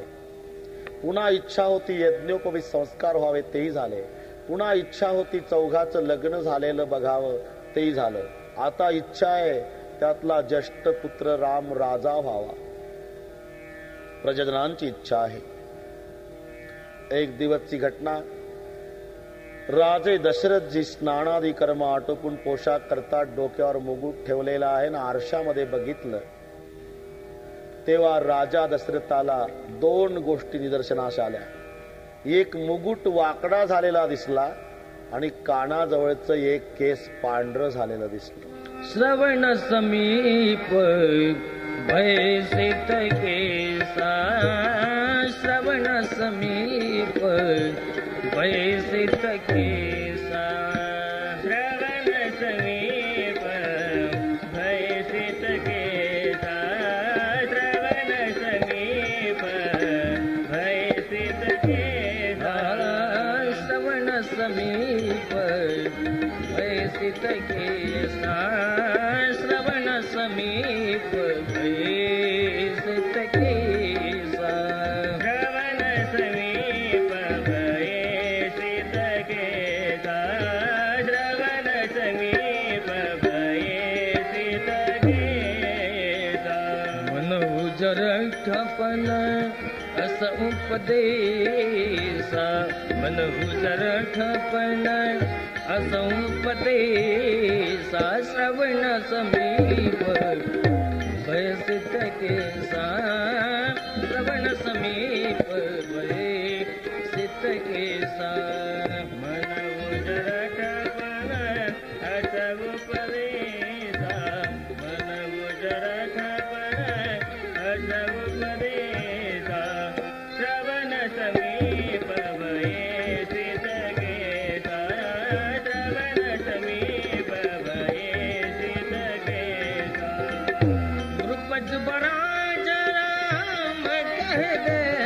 पुन्हा इच्छा होती यज्ञोपवीत संस्कार व्हावे, तेही झाले। पुन्हा इच्छा होती 4घाचं लग्न झालेलं बघावं, तेही झालं। आता इच्छा आहे त्यातला ज्येष्ठ पुत्र राम राजा व्हावा। प्रजाजनांची इच्छा आहे। एक दिवसची घटना, राजे दशरथजी स्नानादी कर्म आटोपून पोशाख करतात, डोक्यावर मुकुट ठेवलेला आहे ना. आरशामध्ये बघितलं तेव्हा राजा दशरथाला दोन गोष्टी निदर्शनास आल्या. एक मुकुट वाकडा झालेला दिसला आणि कानाजवळचं एक केस पांढरं झालेलं दिसलं. श्रवण समीप भयसित केसा, श्रवण समीप भयसित केसा, श्रवण समीप भयसित केसा, श्रवण समीप भयसित केसा, श्रवण समीप भयसित केसा, श्रवण समीप भयसित केसा, श्रवण समीप भयसित केसा, श्रवण समीप भयसित केसा. मन उजर ठपन अस उपदेशा, मन उजर ठपन अस उपदेशा, श्रवण समीप भयसित केसा, श्रवण समीप भयसित केसा. मन उजर ठपन अस उपदेशा, मन उजर ठपन अस उपदेशा, श्रवण समीप भयसित केसा, श्रवण समीप भयसित केसा. द्रुपद बराज राम कह गए,